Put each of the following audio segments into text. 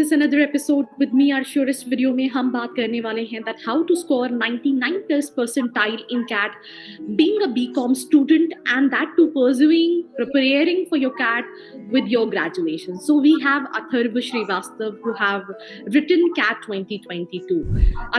this another episode with me Arshurist video में हम बात करने वाले हैं that how to score 99 plus percentile in CAT being a BCom student and that too preparing for your CAT with your graduation. So we have Atharv Srivastav who have written CAT 2022.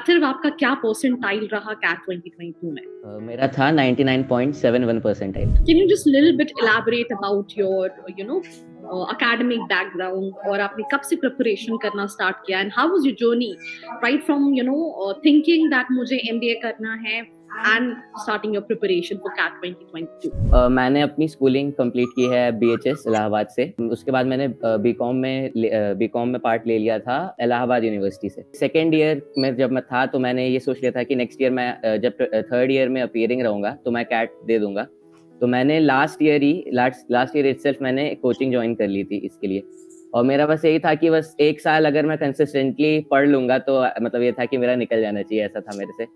Atharv आपका क्या percentile रहा CAT 2022 में? मेरा था 99.71 percentile. Can you just little bit elaborate about your academic background और आपने कब से preparation करना start किया and how was your journey right from thinking that मुझे MBA करना है and starting your preparation for CAT 2022? मैंने अपनी स्कूलिंग कंप्लीट की है BHS इलाहाबाद से. उसके बाद मैंने बीकॉम में पार्ट ले लिया था इलाहाबाद यूनिवर्सिटी से. सेकेंड ईयर में जब मैं था तो मैंने ये सोच लिया था कि नेक्स्ट ईयर मैं जब थर्ड ईयर में अपीयरिंग रहूंगा तो मैं CAT दे दूंगा. तो मैंने लास्ट ईयर इटसेल्फ मैंने कोचिंग ज्वाइन कर ली थी इसके लिए. और मेरा बस यही था कि बस एक साल अगर मैं कंसिस्टेंटली पढ़ लूंगा तो मतलब ये था कि मेरा निकल जाना चाहिए, ऐसा था मेरे से.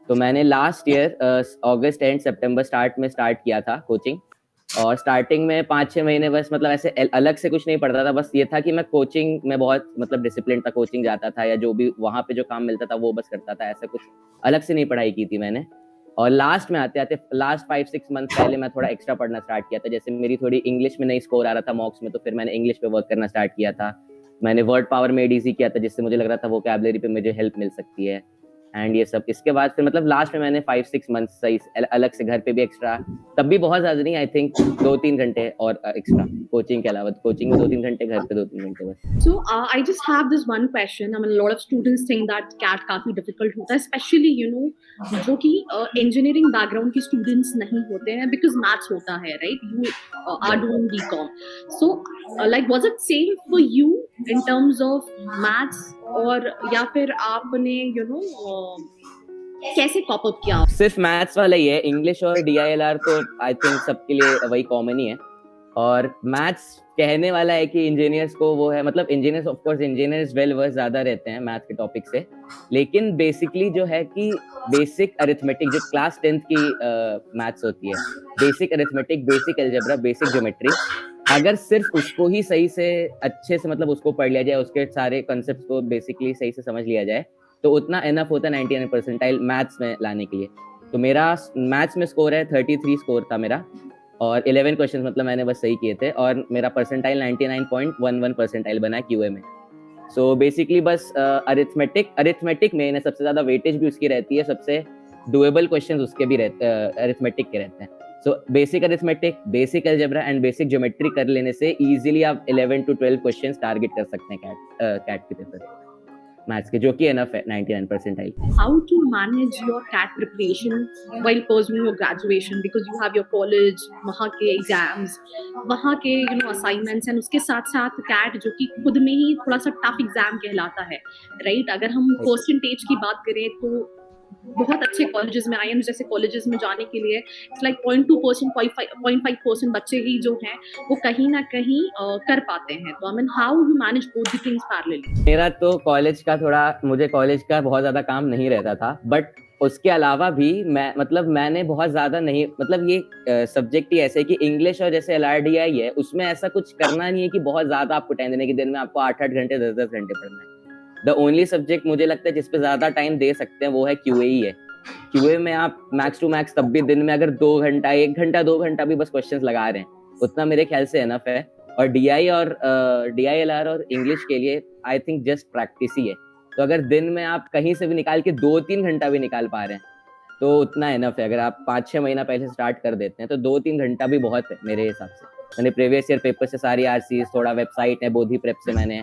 तो मैंने last year August and September start किया था कोचिंग. और स्टार्टिंग में 5-6 महीने बस मतलब ऐसे अलग से कुछ नहीं पढ़ता था. बस ये था कि मैं कोचिंग में बहुत मतलब डिसिप्लिन था, कोचिंग जाता था या जो भी वहाँ पे जो काम मिलता था वो बस करता था. ऐसा कुछ अलग से नहीं पढ़ाई की थी मैंने. और लास्ट में आते लास्ट 5-6 मंथ पहले मैं थोड़ा एक्स्ट्रा पढ़ना स्टार्ट किया था. जैसे मेरी थोड़ी इंग्लिश में नहीं स्कोर आ रहा था मॉक्स में, तो फिर मैंने इंग्लिश पे वर्क करना स्टार्ट किया था. मैंने वर्ड पावर मेड इजी किया था जिससे मुझे लग रहा था वोकैबुलरी पे मुझे हेल्प मिल सकती है. एंड ये सब इसके बाद फिर मतलब लास्ट में मैंने 5-6 मंथ सही अलग से घर पे भी एक्स्ट्रा, तब भी बहुत ज्यादा नहीं, आई थिंक 2-3 घंटे और एक्स्ट्रा कोचिंग के अलावा. कोचिंग में 2-3 घंटे, घर पे 2-3 घंटे बस. So I just have this one question. I mean, a lot of students think that CAT काफी difficult होता है, especially जो कि engineering background के students नहीं होते हैं because maths होता है, right? You are doing BCom. So like was it same for you in terms of maths और या फिर आपने कैसे कॉप अप किया? सिर्फ मैथ्स वाला ही है. इंग्लिश और DILR तो आई थिंक सबके लिए वही कॉमन ही है. और मैथ्स कहने वाला है कि इंजीनियर्स को वो है, मतलब engineers of course engineers well versed ज्यादा रहते हैं मैथ के टॉपिक से. लेकिन बेसिकली जो है कि बेसिक अरिथमेटिक जो क्लास 10th की मैथ्स होती है, basic arithmetic, basic algebra, basic geometry, अगर सिर्फ उसको ही सही से अच्छे से मतलब उसको पढ़ लिया जाए, उसके सारे कॉन्सेप्ट्स को बेसिकली सही से समझ लिया जाए तो उतना इनफ होता है 99 परसेंटाइल मैथ्स में लाने के लिए. तो मेरा मैथ्स में स्कोर है 33 स्कोर था मेरा. और 11 क्वेश्चन मतलब मैंने बस सही किए थे और मेरा परसेंटाइल 99.11 परसेंटाइल बना QA में. सो बेसिकली बस अरिथमेटिक में ना सबसे ज्यादा वेटेज भी उसकी रहती है, सबसे डुएबल क्वेश्चंस उसके भी अरिथमेटिक के रहते हैं. So basic arithmetic, basic algebra and basic geometry कर लेने से इजीली आप 11 to 12 क्वेश्चंस टारगेट कर सकते हैं कैट के पेपर मैथ्स के, जो कि एनफ है 99 percentile. How to manage your CAT preparation while pursuing your graduation because you have your college, वहाँ के एग्जाम्स, वहाँ के असाइनमेंट्स एंड उसके साथ साथ CAT जो कि खुद में ही थोड़ा सा टफ एग्जाम कहलाता है, राइट? अगर हम परसेंटेज की बात करें तो बहुत अच्छे कॉलेजेस में, IIMs जैसे कॉलेजेस में जाने के लिए इट्स लाइक 0.2%, 0.5% बच्चे ही जो हैं वो कहीं ना कहीं कर पाते हैं. तो I mean how you manage both the things parallelly? मेरा तो मुझे कॉलेज का बहुत ज्यादा काम नहीं रहता था, बट उसके अलावा भी मैंने बहुत ज्यादा नहीं, मतलब ये सब्जेक्ट ही ऐसे कि इंग्लिश और जैसे LRDI है उसमें ऐसा कुछ करना नहीं है कि बहुत ज्यादा आपको टाइम देने के. दिन में आपको 8-8 घंटे 10-10 घंटे पढ़ना है. द ओनली सब्जेक्ट मुझे लगता है जिसपे ज्यादा टाइम दे सकते हैं वो है QA ही है. QA में आप मैक्स टू मैक्स तब भी दिन में अगर 2 घंटा 1 घंटा 2 घंटा भी बस क्वेश्चंस लगा रहे हैं उतना मेरे ख्याल से एनफ है. और DILR और इंग्लिश के लिए आई थिंक जस्ट प्रैक्टिस ही है. तो अगर दिन में आप कहीं से भी निकाल के 2-3 घंटा भी निकाल पा रहे हैं तो उतना एनफ है. अगर आप 5-6 महीना पहले स्टार्ट कर देते हैं तो 2-3 घंटा भी बहुत है मेरे हिसाब से. मैंने प्रीवियस ईयर पेपर से सारी RCs, थोड़ा वेबसाइट है बोधी प्रेप से मैंने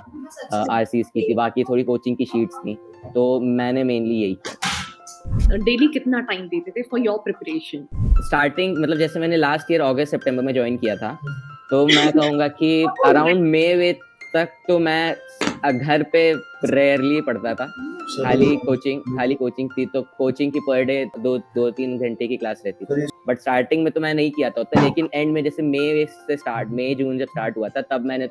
RCs की थी, बाकी थोड़ी कोचिंग की शीट्स थी, तो मैंने मेनली यही किया. डेली कितना टाइम देते थे फॉर योर प्रिपरेशन? स्टार्टिंग मतलब जैसे मैंने लास्ट ईयर अगस्त सितंबर में ज्वाइन किया था, तो मैं कहूँगा कि अराउंड मई तक तो मैं घर पे रेयरली पढ़ता था. खाली कोचिंग थी, तो कोचिंग की पर डे 2-3 घंटे की क्लास रहती थी। बट स्टार्टिंग में तो मैं नहीं किया था उतना, लेकिन एंड में जैसे मई जून जब स्टार्ट हुआ था, तब मैंने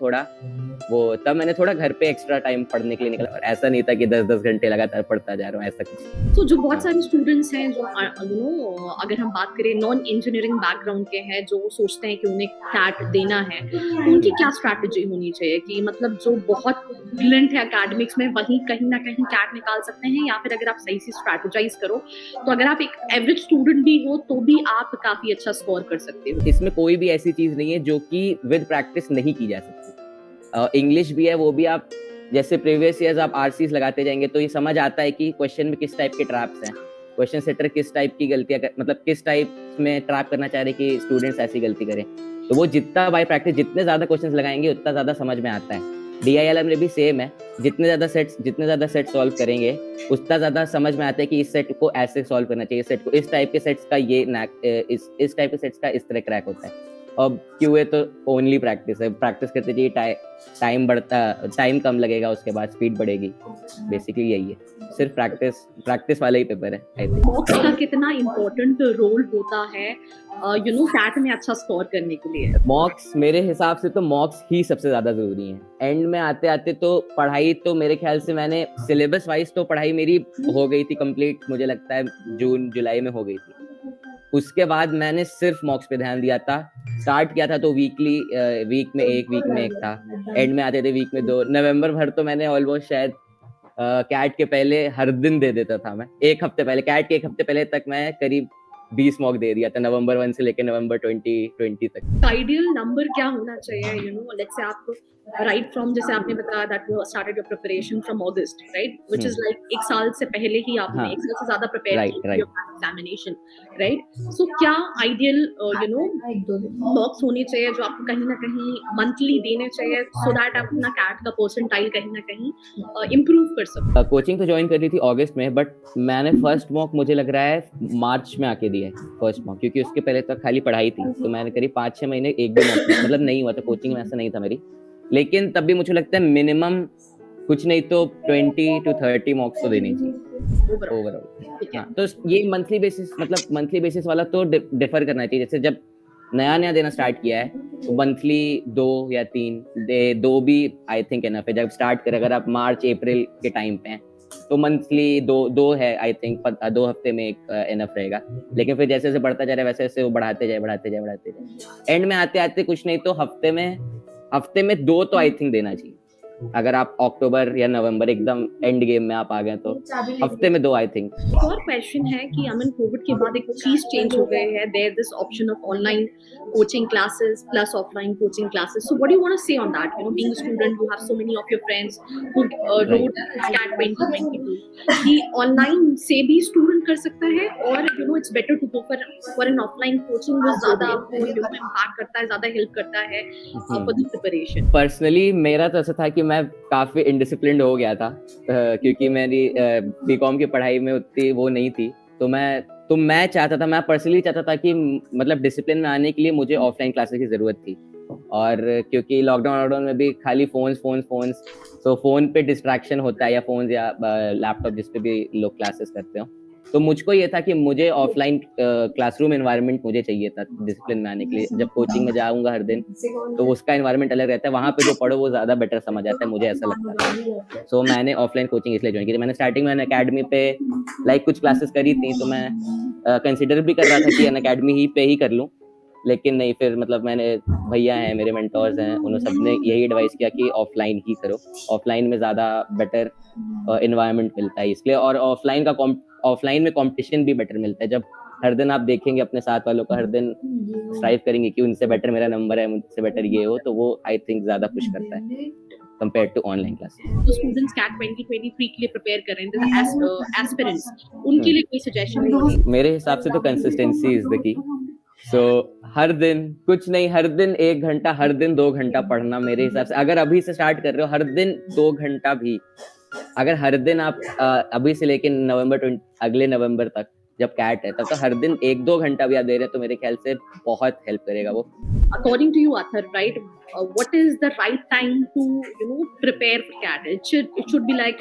थोड़ा घर पे एक्स्ट्रा टाइम पढ़ने के लिए निकला। और ऐसा नहीं था कि 10-10 घंटे लगातार पढ़ता जा रहा हूँ, ऐसा कुछ। तो जो बहुत सारे स्टूडेंट्स हैं जो अगर हम बात करें नॉन इंजीनियरिंग बैकग्राउंड के हैं, जो सोचते हैं कि उन्हें कैट देना है, तो उनकी क्या स्ट्रैटेजी होनी चाहिए? कि मतलब जो बहुत ब्रिलियंट है एकेडमिक्स में, वही कहीं ना कहीं कैट निकाल सकते हैं, या फिर अगर आप सही से स्ट्रैटेजाइज करो तो अगर आप एक एवरेज स्टूडेंट भी हो तो भी आप काफी अच्छा स्कोर कर सकते हो? इसमें कोई भी ऐसी चीज नहीं है जो कि विद प्रैक्टिस नहीं की जा सकती। इंग्लिश भी है, वो भी आप जैसे प्रीवियस ईयर्स आप आरसीज लगाते जाएंगे तो ये समझ आता है कि क्वेश्चन में किस टाइप के ट्रैप्स हैं, क्वेश्चन सेटर किस टाइप की गलतियां मतलब किस टाइप में ट्रैप करना चाह रहे कि स्टूडेंट्स ऐसी गलती करें। तो वो जितना बाय प्रैक्टिस जितने ज्यादा क्वेश्चंस लगाएंगे उतना ज्यादा समझ में आता है। DILM में भी सेम है, जितने ज्यादा सेट सॉल्व करेंगे उतना ज्यादा समझ में आता है कि इस सेट को ऐसे सॉल्व करना चाहिए, सेट को इस टाइप के सेट्स का ये इस टाइप के सेट्स का इस तरह क्रैक होता है। अब QA तो ओनली प्रैक्टिस है, प्रैक्टिस करते जाइए, टाइम कम लगेगा, उसके बाद स्पीड बढ़ेगी। बेसिकली यही है, सिर्फ प्रैक्टिस वाला ही पेपर है। आई थिंक मॉक्स का कितना इम्पोर्टेंट रोल होता है कैट में अच्छा स्कोर करने के लिए? मॉक्स मेरे हिसाब से तो मॉक्स ही सबसे ज्यादा जरूरी है। एंड में आते आते तो पढ़ाई तो मेरे ख्याल से मैंने सिलेबस वाइज तो पढ़ाई मेरी हो गई थी कंप्लीट, मुझे लगता है जून जुलाई में हो गई थी। उसके बाद मैंने सिर्फ मॉक्स पे ध्यान दिया था। स्टार्ट किया था तो वीक में एक था, एंड में आते थे वीक में 2। नवंबर भर तो मैंने ऑलमोस्ट शायद कैट के पहले हर दिन दे देता था। मैं एक हफ्ते पहले तक मैं करीब 20 मॉक दे दिया था, नवंबर 1 से लेकर नवंबर 2020 तक। आइडियल नंबर क्या होना चाहिए? लेट्स से आप राइट फ्रॉम, जैसे आपने बताया that you started your preparation from August, right, which is like एक साल से पहले ही आपने एक साल से ज्यादा प्रिपेयर किया योर एग्जामिनेशन, राइट? सो क्या आइडियल मॉक्स होने चाहिए जो आपको कहीं ना कहीं मंथली देने चाहिए, सो दैट आप अपना कैट का परसेंटाइल कहीं ना कहीं इम्प्रूव कर सको? कोचिंग तो ज्वाइन करी थी अगस्त में, बट मैंने फर्स्ट मॉक मुझे लग रहा है मार्च में आके दिया है फर्स्ट मॉक, क्योंकि उसके पहले तो खाली पढ़ाई थी। तो मैंने करीब 5-6 महीने एक भी मॉक मतलब नहीं हुआ था, कोचिंग में ऐसा नहीं था मेरी। लेकिन तब भी मुझे लगता है मिनिमम कुछ नहीं तो 20 to 30 मॉक्स तो देने चाहिए ओवरऑल। हाँ, तो ये मंथली बेसिस वाला तो डिफर करना चाहिए। जैसे जब नया देना स्टार्ट किया है तो मंथली 2 या 3 दो भी आई थिंक इनफ है। जब स्टार्ट करें, अगर आप मार्च अप्रैल के टाइम पे हैं तो मंथली दो है आई थिंक, 2 हफ्ते में एक इनफ रहेगा। लेकिन फिर जैसे जैसे बढ़ता जा रहा है वैसे वैसे वो बढ़ाते जाए। एंड में आते आते कुछ नहीं तो हफ्ते में 2 तो आई थिंक देना चाहिए। अगर आप अक्टूबर या नवंबर एकदम एंड गेम में आप आ गए तो हफ्ते में 2 आई थिंक। और क्वेश्चन है कि अमन, कोविड के बाद एक चीज चेंज हो गई है, there this option of online coaching classes plus offline coaching classes. So what do you want to say on that? Being a student, you have so many of your friends who wrote CAT 2022 कि online से भी student कर सकता है, और it's better to go for an offline coaching, वो ज्यादा आपको इम्पैक्ट करता है, ज्यादा हेल्प करता है फॉर द प्रिपरेशन। पर्सनली मेरा तो ऐसा था कि मैं काफी इनडिसिप्लिन्ड हो गया था, क्योंकि मेरी बीकॉम की पढ़ाई में उतनी वो नहीं थी। तो मैं पर्सनली चाहता था कि मतलब डिसिप्लिन में आने के लिए मुझे ऑफलाइन क्लासेस की जरूरत थी। और क्योंकि लॉकडाउन में भी खाली फोन्स तो फोन पे डिस्ट्रैक्शन होता है, या फोन या लैपटॉप जिस पे भी लोग क्लासेस करते हो। तो मुझको ये था कि मुझे ऑफलाइन क्लासरूम एनवायरनमेंट मुझे चाहिए था डिसिप्लिन में आने के लिए। जब कोचिंग में जाऊंगा हर दिन तो उसका एनवायरनमेंट अलग रहता है, वहाँ पे जो पढ़ो वो ज्यादा बेटर समझ आता है, मुझे ऐसा लगता है। सो मैंने ऑफलाइन कोचिंग इसलिए ज्वाइन की थी। मैंने स्टार्टिंग में अकेडमी पे कुछ क्लासेस करी थी, तो मैं कंसिडर भी कर रहा था कि अकेडमी ही पे ही कर लूँ। लेकिन नहीं, फिर मतलब मैंने भैया हैं, मेरे मेंटोर्स हैं, उन्होंने सबने यही एडवाइस किया कि ऑफलाइन ही करो, ऑफलाइन में ज़्यादा बेटर एनवायरनमेंट मिलता है इसलिए। और ऑफलाइन में कंपटीशन भी बेटर मिलता है। जब हर दिन आप देखेंगे अपने साथ वालों को, हर दिन स्ट्राइव करेंगे कि उनसे बेटर मेरा नंबर है, मुझसे बेटर ये हो, तो वो आई थिंक ज़्यादा पुश करता है compared to online classes. तो स्टूडेंट्स कैट 2023 के लिए प्रिपेयर कर रहे हैं, एस्पिरेंट्स, उनके लिए कोई सजेशन है? मेरे हिसाब से तो कंसिस्टेंसी इज द की। सो हर दिन कुछ नहीं, हर दिन 1 घंटा, हर दिन 2 घंटा पढ़ना मेरे हिसाब से। अगर अभी से स्टार्ट कर रहे हो, हर दिन 2 घंटा भी, अगर हर दिन आप अभी से लेके अगले नवंबर तक जब कैट है तब तो हर दिन 1-2 घंटा भी आप दे रहे हैं तो मेरे ख्याल से बहुत हेल्प करेगा वो। According to you, Athar, right? What is the right time to prepare for CAT? It should be like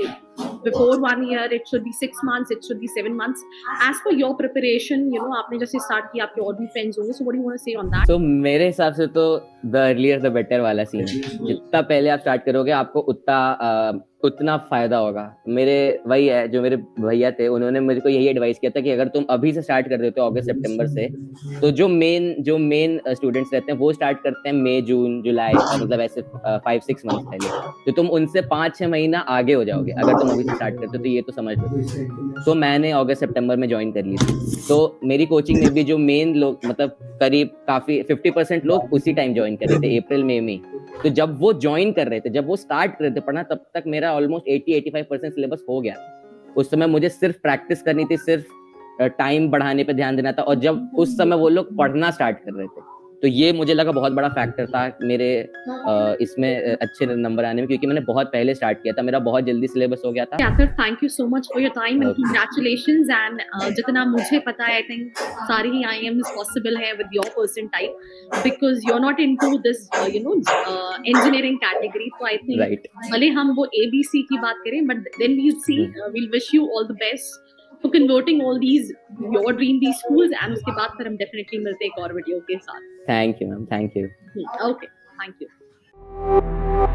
before 1 year, it should be 6 months, it should be 7 months. As per your preparation, you know, आपने जैसे start किया, आपके और भी friends होंगे, so what do you want to say on that? तो मेरे हिसाब से तो द अर्लियर द बेटर वाला सीन है। जितना पहले आप स्टार्ट करोगे आपको उतना फायदा होगा। मेरे वही है, जो मेरे भैया थे उन्होंने मुझे को यही एडवाइस किया था कि अगर तुम अभी से स्टार्ट कर देते हो अगस्त सितंबर से, तो जो मेन स्टूडेंट्स रहते हैं वो स्टार्ट करते हैं मई जून जुलाई, मतलब ऐसे 5-6 मंथ पहले, तो तुम उनसे 5-6 महीना आगे हो जाओगे अगर तुम अभी से स्टार्ट करते हो, तो ये तो समझ लो। तो मैंने अगस्त सितंबर में ज्वाइन कर ली थी। तो मेरी कोचिंग में भी जो मेन लोग, मतलब करीब काफी 50% लोग उसी टाइम ज्वाइन कर रहे थे, अप्रैल मई में। तो जब वो ज्वाइन कर रहे थे, जब वो स्टार्ट कर रहे थे पढ़ना, तब तक मेरा ऑलमोस्ट 80-85% सिलेबस हो गया। उस समय मुझे सिर्फ प्रैक्टिस करनी थी, सिर्फ टाइम बढ़ाने पे ध्यान देना था। और जब उस समय वो लोग पढ़ना स्टार्ट कर रहे थे, तो ये मुझे लगा बहुत बड़ा फैक्टर था मेरे इसमें अच्छे नंबर आने में, क्योंकि मैंने बहुत पहले स्टार्ट किया था, मेरा बहुत जल्दी सिलेबस हो गया था। Sir, thank you so much for your time and congratulations. And जितना मुझे पता है, I think सारी ही IIMs possible है with your person type, because you're not into this engineering category. So I think Right. भले हम वो ABC की बात करें, but then we'll see. We'll wish you all the best for converting all these your dream these schools, and उसके बाद फिर हम definitely मिलते हैं एक और वीडियो के साथ। Thank you ma'am, thank you. Okay, thank you.